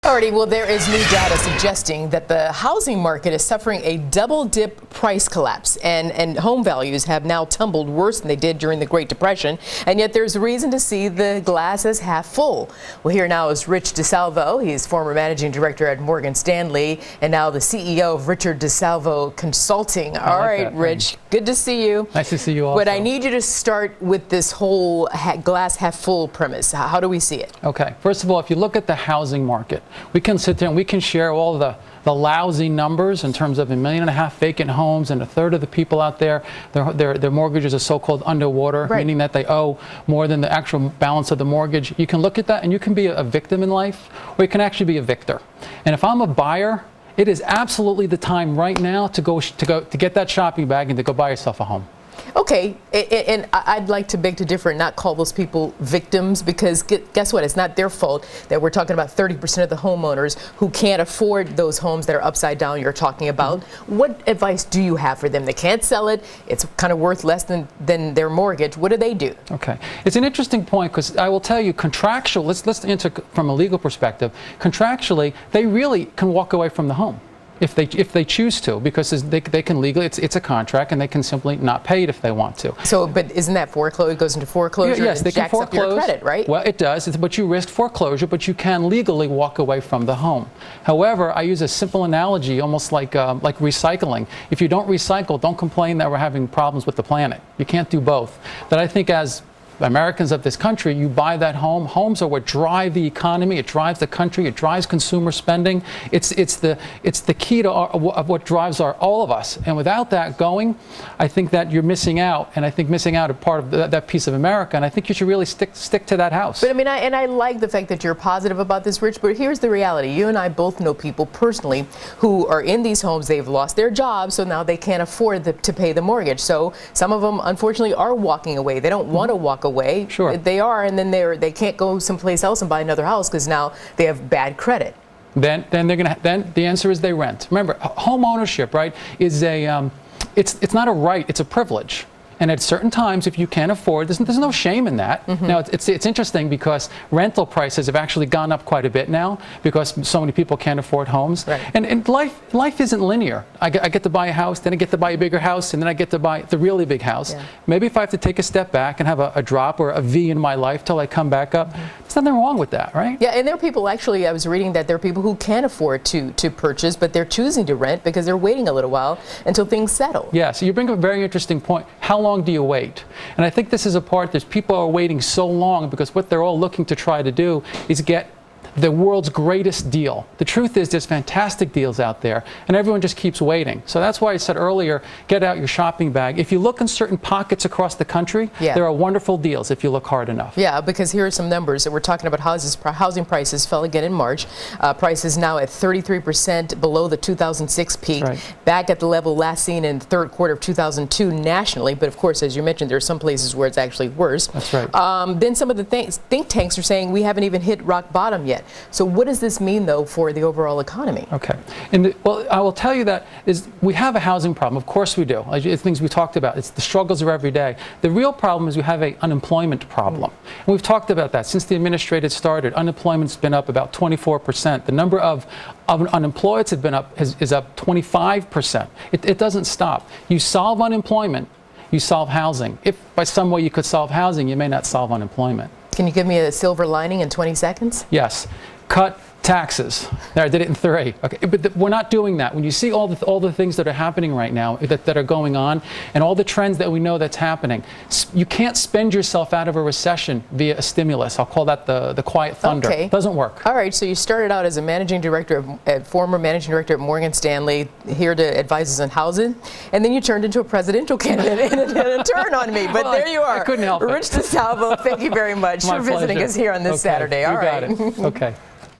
Alrighty, well, there is new data suggesting that the housing market is suffering a double-dip price collapse, and home values have now tumbled worse than they did during the Great Depression, and yet there's reason to see the glass as half full. Well, here now is Rich DeSalvo. He's former managing director at Morgan Stanley and now the CEO of Richard DeSalvo Consulting. All right, Rich, good to see you. Nice to see you also. But I need you to start with this whole glass half full premise. How do we see it? Okay, first of all, if you look at the housing market, we can sit there and we can share all the lousy numbers in terms of 1.5 million vacant homes, and a third of the people out there, their mortgages are so-called underwater, right, meaning that they owe more than the actual balance of the mortgage. You can look at that and you can be a victim in life, or you can actually be a victor. And if I'm a buyer, it is absolutely the time right now to get that shopping bag and to go buy yourself a home. Okay, and I'd like to beg to differ and not call those people victims, because guess what? It's not their fault that we're talking about 30% of the homeowners who can't afford those homes that are upside down you're talking about. Mm-hmm. What advice do you have for them? They can't sell it. It's kind of worth less than their mortgage. What do they do? Okay, it's an interesting point, because I will tell you, contractual, let's answer from a legal perspective. Contractually, they really can walk away from the home if they choose to, because they can legally, it's a contract, and they can simply not pay it if they want to. So, but isn't that foreclosure? It goes into foreclosure. Yes, they can foreclose. Up your credit, right? Well, it does, but you risk foreclosure, but you can legally walk away from the home. However, I use a simple analogy, almost like recycling. If you don't recycle, don't complain that we're having problems with the planet. You can't do both. But I think as Americans of this country, you buy that home. Homes are what drive the economy. It drives the country. It drives consumer spending. It's the key to of what drives all of us. And without that going, I think that you're missing out. And I think missing out a part of that piece of America. And I think you should really stick to that house. But I mean, I like the fact that you're positive about this, Rich. But here's the reality: you and I both know people personally who are in these homes. They've lost their jobs, so now they can't afford to pay the mortgage. So some of them, unfortunately, are walking away. They don't want to walk away. Sure. They are, and then they can't go someplace else and buy another house because now they have bad credit. Then the answer is they rent. Remember, home ownership, right, is it's not a right, it's a privilege. And at certain times, if you can't afford, there's no shame in that. Mm-hmm. Now, it's interesting because rental prices have actually gone up quite a bit now because so many people can't afford homes. Right. And life isn't linear. I get to buy a house, then I get to buy a bigger house, and then I get to buy the really big house. Yeah. Maybe if I have to take a step back and have a drop or a V in my life till I come back up, there's nothing wrong with that, right? Yeah, and there are people, actually, I was reading that there are people who can afford to purchase, but they're choosing to rent because they're waiting a little while until things settle. Yeah, so you bring up a very interesting point. How long do you wait? And I think this is a part that people are waiting so long because what they're all looking to try to do is get the world's greatest deal. The truth is there's fantastic deals out there, and everyone just keeps waiting. So that's why I said earlier, get out your shopping bag. If you look in certain pockets across the country, there are wonderful deals if you look hard enough. Yeah, because here are some numbers that we're talking about. Housing prices fell again in March. Prices now at 33% below the 2006 peak, back at the level last seen in the third quarter of 2002 nationally. But of course, as you mentioned, there are some places where it's actually worse. That's right. Then some of the think tanks are saying we haven't even hit rock bottom yet. So what does this mean, though, for the overall economy? Okay. Well, I will tell you that we have a housing problem. Of course we do. It's things we talked about. It's the struggles of every day. The real problem is we have an unemployment problem. And we've talked about that since the administration started. Unemployment's been up about 24%. The number of unemployed is up 25%. It doesn't stop. You solve unemployment, you solve housing. If by some way you could solve housing, you may not solve unemployment. Can you give me a silver lining in 20 seconds? Yes. Cut taxes. There, I did it in 3. Okay, but we're not doing that. When you see all the things that are happening right now, that are going on, and all the trends that we know that's happening, you can't spend yourself out of a recession via a stimulus. I'll call that the quiet thunder. Okay. Doesn't work. All right. So you started out as a former managing director at Morgan Stanley, here to advise us on housing, and then you turned into a presidential candidate and a turn on me. But well, there you are. I couldn't help it. Rich DeSalvo, thank you very much for visiting us here on this Saturday. All right. You got it. Okay.